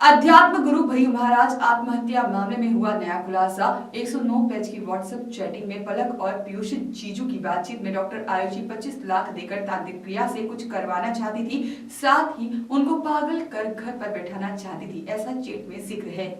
अध्यात्म गुरु भय्यू महाराज आत्महत्या मामले में हुआ नया खुलासा। 109 पेज की व्हाट्सएप चैटिंग में पलक और पीयूष जीजू की बातचीत में डॉक्टर आयुषी 25 लाख देकर तांत्रिक क्रिया से कुछ करवाना चाहती थी, साथ ही उनको पागल कर घर पर बैठाना चाहती थी, ऐसा चैट में जिक्र है।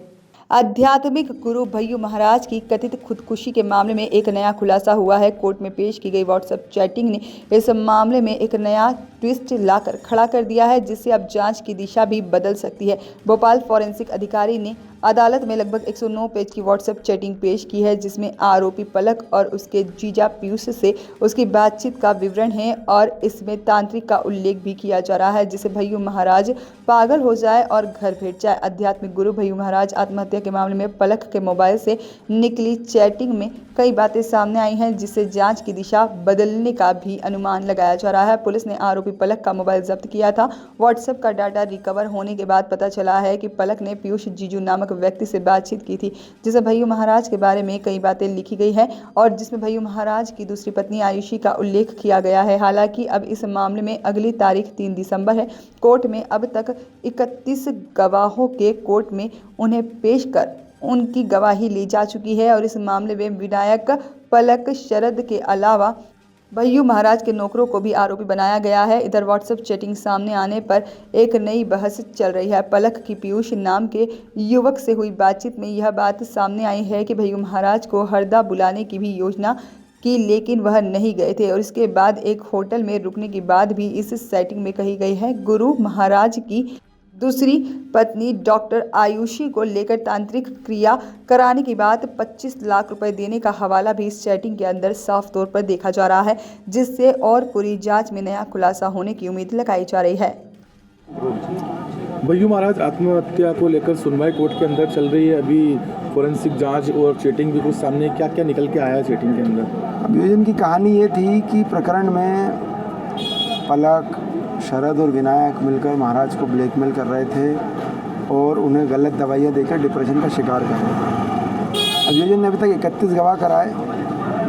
आध्यात्मिक गुरु भय्यू महाराज की कथित खुदकुशी के मामले में एक नया खुलासा हुआ है। कोर्ट में पेश की गई व्हाट्सएप चैटिंग ने इस मामले में एक नया ट्विस्ट लाकर खड़ा कर दिया है, जिससे अब जांच की दिशा भी बदल सकती है। भोपाल फॉरेंसिक अधिकारी ने अदालत में लगभग 109 पेज की व्हाट्सएप चैटिंग पेश की है, जिसमें आरोपी पलक और उसके जीजा पीयूष से उसकी बातचीत का विवरण है और इसमें तांत्रिक का उल्लेख भी किया जा रहा है, जिसे भय्यू महाराज पागल हो जाए और घर भेज जाए। आध्यात्मिक गुरु भय्यू महाराज आत्महत्या के मामले में पलक के मोबाइल से निकली चैटिंग में कई बातें सामने आई हैं, जिससे जांच की दिशा बदलने का भी अनुमान लगाया जा रहा है। पुलिस ने आरोपी पलक का मोबाइल जब्त किया था। व्हाट्सएप का डाटा रिकवर होने के बाद पता चला है कि पलक ने पीयूष जीजू नामक व्यक्ति से बातचीत की थी, जिसे भय्यू महाराज के बारे में कई बातें लिखी गई है और जिसमें भय्यू महाराज की दूसरी पत्नी आयुषी का उल्लेख किया गया है। हालांकि अब इस मामले में अगली तारीख 3 दिसंबर है। कोर्ट में अब तक 31 गवाहों के कोर्ट में उन्हें पेश कर उनकी गवाही ली जा चुकी है और इस मामले में विनायक पलक शरद के अलावा भय्यू महाराज के नौकरों को भी आरोपी बनाया गया है। इधर व्हाट्सएप चैटिंग सामने आने पर एक नई बहस चल रही है। पलक की पीयूष नाम के युवक से हुई बातचीत में यह बात सामने आई है कि भय्यू महाराज को हरदा बुलाने की भी योजना की, लेकिन वह नहीं गए थे और इसके बाद एक होटल में रुकने की बात भी इस सेटिंग में कही गई है। गुरु महाराज की दूसरी पत्नी डॉक्टर आयुषी को लेकर तांत्रिक क्रिया कराने की बात 25 लाख रुपए देने का हवाला भी इस चैटिंग के अंदर साफ तौर पर देखा जा रहा है, जिससे और पूरी जांच में नया खुलासा होने की उम्मीद लगाई जा रही है। भय्यू महाराज आत्महत्या को लेकर सुनवाई कोर्ट के अंदर चल रही है। अभी फोरेंसिक जांच और चैटिंग भी कुछ सामने, क्या क्या निकल के आया है चैटिंग के अंदर? अभियोजन की कहानी ये थी कि प्रकरण में पलक, शरद और विनायक मिलकर महाराज को ब्लैकमेल कर रहे थे और उन्हें गलत दवाइयाँ देकर डिप्रेशन का शिकार कर रहे थे। अभियोजन ने अभी तक 31 गवाह कराए।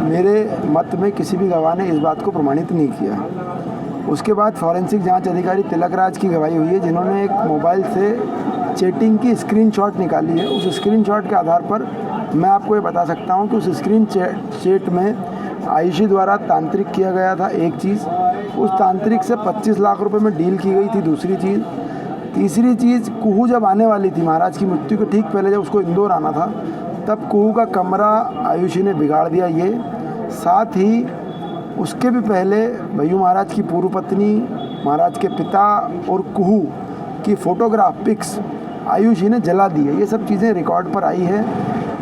मेरे मत में किसी भी गवाह ने इस बात को प्रमाणित नहीं किया। उसके बाद फॉरेंसिक जांच अधिकारी तिलक राज की गवाही हुई है, जिन्होंने एक मोबाइल से चैटिंग की स्क्रीनशॉट निकाली है। उस स्क्रीनशॉट के आधार पर मैं आपको ये बता सकता हूँ कि उस स्क्रीन चैट में आयुषी द्वारा तांत्रिक किया गया था एक चीज़, उस तांत्रिक से 25 लाख रुपए में डील की गई थी दूसरी चीज़। तीसरी चीज़, कुहू जब आने वाली थी महाराज की मृत्यु के ठीक पहले, जब उसको इंदौर आना था, तब कुहू का कमरा आयुषी ने बिगाड़ दिया। ये साथ ही उसके भी पहले भय्यू महाराज की पूर्व पत्नी, महाराज के पिता और कुहू की फ़ोटोग्राफ पिक्स आयुषी ने जला दी है। ये सब चीज़ें रिकॉर्ड पर आई है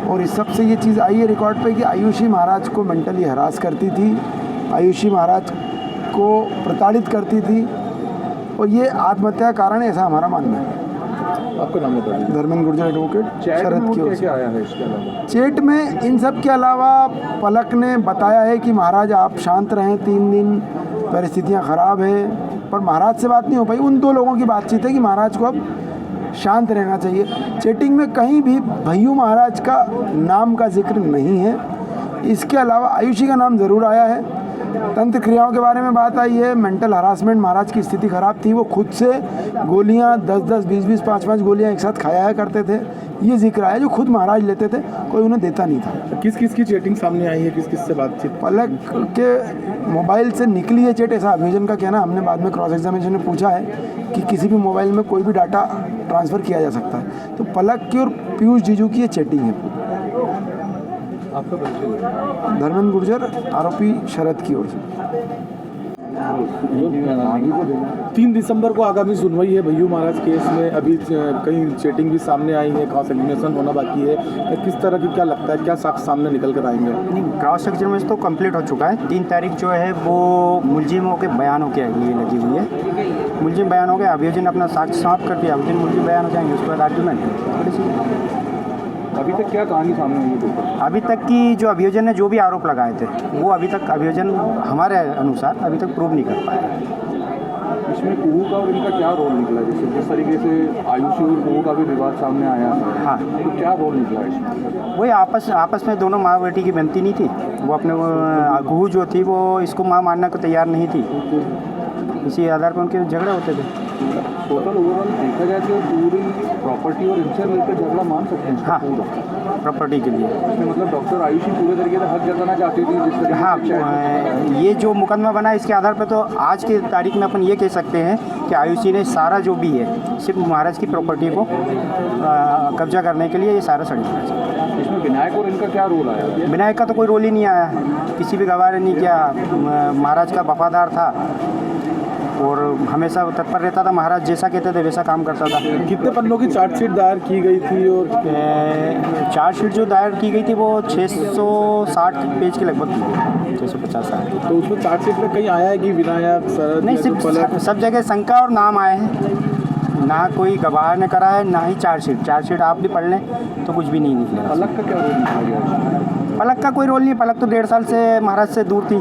और इस सब से ये चीज़ आई है रिकॉर्ड पे कि आयुषी महाराज को मेंटली हरास करती थी, आयुषी महाराज को प्रताड़ित करती थी और ये आत्महत्या का कारण है, ऐसा हमारा मानना है। आपका नाम बताइए। धर्मेंद्र गुर्जर एडवोकेट, शरद की ओर से। आया है इसके अलावा चैट में इन सब के अलावा पलक ने बताया है कि महाराज आप शांत रहें, 3 दिन परिस्थितियां ख़राब हैं, पर महाराज से बात नहीं हो पाई। उन 2 लोगों की बातचीत है कि महाराज को अब शांत रहना चाहिए। चैटिंग में कहीं भी भय्यू महाराज का नाम का जिक्र नहीं है। इसके अलावा आयुषी का नाम ज़रूर आया है। तंत्र क्रियाओं के बारे में बात आई है। मेंटल हरासमेंट, महाराज की स्थिति खराब थी, वो खुद से गोलियां 10-10, 20-20, 5-5 गोलियां एक साथ खाया करते थे, ये जिक्र आया, जो खुद महाराज लेते थे, कोई उन्हें देता नहीं था। किस किस की चैटिंग सामने आई है, किस किस से बातचीत? पलक के मोबाइल से निकली है चैट, ऐसा अभियोजन का कहना। हमने बाद में क्रॉस एग्जामिनेशन में पूछा है कि किसी भी मोबाइल में कोई भी डाटा ट्रांसफ़र किया जा सकता है, तो पलक की और पीयूष जीजू की ये चैटिंग है। आपका परिचय? धर्मेंद्र गुर्जर, आरोपी शरद की ओर से। 3 दिसंबर को आगामी सुनवाई है भय्यू महाराज केस में। अभी कई चैटिंग भी सामने आई है, क्रॉस एग्जामिनेशन होना बाकी है। किस तरह की क्या लगता है, क्या साक्ष्य सामने निकल कर आएंगे? नहीं, क्रॉस एग्जामिनेशन तो कंप्लीट हो चुका है। 3 तारीख जो है वो मुलजिमों के बयानों के लिए लगी हुई है। मुलजिम बयान हो गया, अभियोजन अपना साक्ष्य समाप्त कर दिया, अभियोजन मुलजिम बयान हो जाएंगे, उसके बाद आर्ग्यूमेंट। अभी तक क्या कहानी सामने आई है? अभी तक की जो अभियोजन ने जो भी आरोप लगाए थे, वो अभी तक अभियोजन हमारे अनुसार अभी तक प्रूव नहीं कर पाया। इसमें कुहू का और इनका क्या रोल निकला? जैसे जिस तरीके से आयुषी और कुहू का भी विवाद सामने आया, हाँ, तो क्या रोल निकला इसमें? वही आपस में दोनों माँ बेटी की बनती नहीं थी। वो अपने कुहू जो थी वो इसको माँ मानने को तैयार नहीं थी, इसी आधार पर उनके झगड़े होते थे। टोटल ओवरऑल देखा जाए तो पूरी प्रॉपर्टी और इनसे रिलेटेड झगड़ा मान सकते हैं हाँ पूरा प्रॉपर्टी के लिए। इसमें मतलब डॉक्टर आयुषी पूरे तरीके से हक जताना चाहती थी जिस तरीके हाँ से ये जो मुकदमा बना है इसके आधार पर तो आज की तारीख में अपन ये कह सकते हैं कि आयुषी ने सारा जो भी है सिर्फ महाराज की प्रॉपर्टी को कब्जा करने के लिए ये सारा षड्यंत्र है। इसमें विनायक और इनका क्या रोल आया? विनायक का तो कोई रोल ही नहीं आया, किसी भी गवाह ने नहीं किया। महाराज का वफादार था और हमेशा तत्पर रहता था, महाराज जैसा कहते थे वैसा काम करता था। कितने पन्नों की चार्जशीट दायर की गई थी और चार्जशीट जो दायर की गई थी वो 660 पेज के लगभग की गई, 650 साठ। तो उसमें चार्जशीट में कहीं आया है कि विनायक शरद नहीं, या जो पलक सब जगह शंका और नाम आए हैं, ना कोई गवाह ने करा है ना ही चार्जशीट आप भी पढ़ लें तो कुछ भी नहीं निकलेगा। पलक का क्या रोल निभाया गया? पलक का कोई रोल नहीं, पलक तो 1.5 साल से महाराज से दूर थी,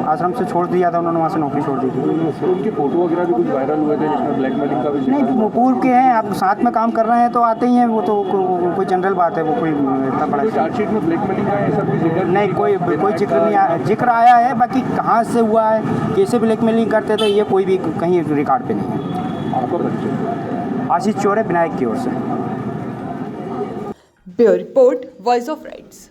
आश्रम से छोड़ दिया था उन्होंने, वहाँ से नौकरी छोड़ दी थी। उनकी फोटो वगैरह भी कुछ वायरल हुए थे जिसमें ब्लैकमेलिंग का भी नहीं, जिक्र वो पूर्व के हैं, आप साथ में काम कर रहे हैं तो आते ही हैं, वो तो कोई जनरल बात है, वो कोई इतना बड़ा तो चार्जशीट में ब्लैकमेलिंग का ये सब भी जिक्र नहीं, कोई जिक्र नहीं आया, जिक्र आया है, बाकी कहाँ से हुआ है, कैसे ब्लैकमेलिंग करते थे, ये कोई भी कहीं रिकॉर्ड पे नहीं है। आपका परिचय? आशीष चौरे विनायक की ओर से। Bureau report, voice of rights.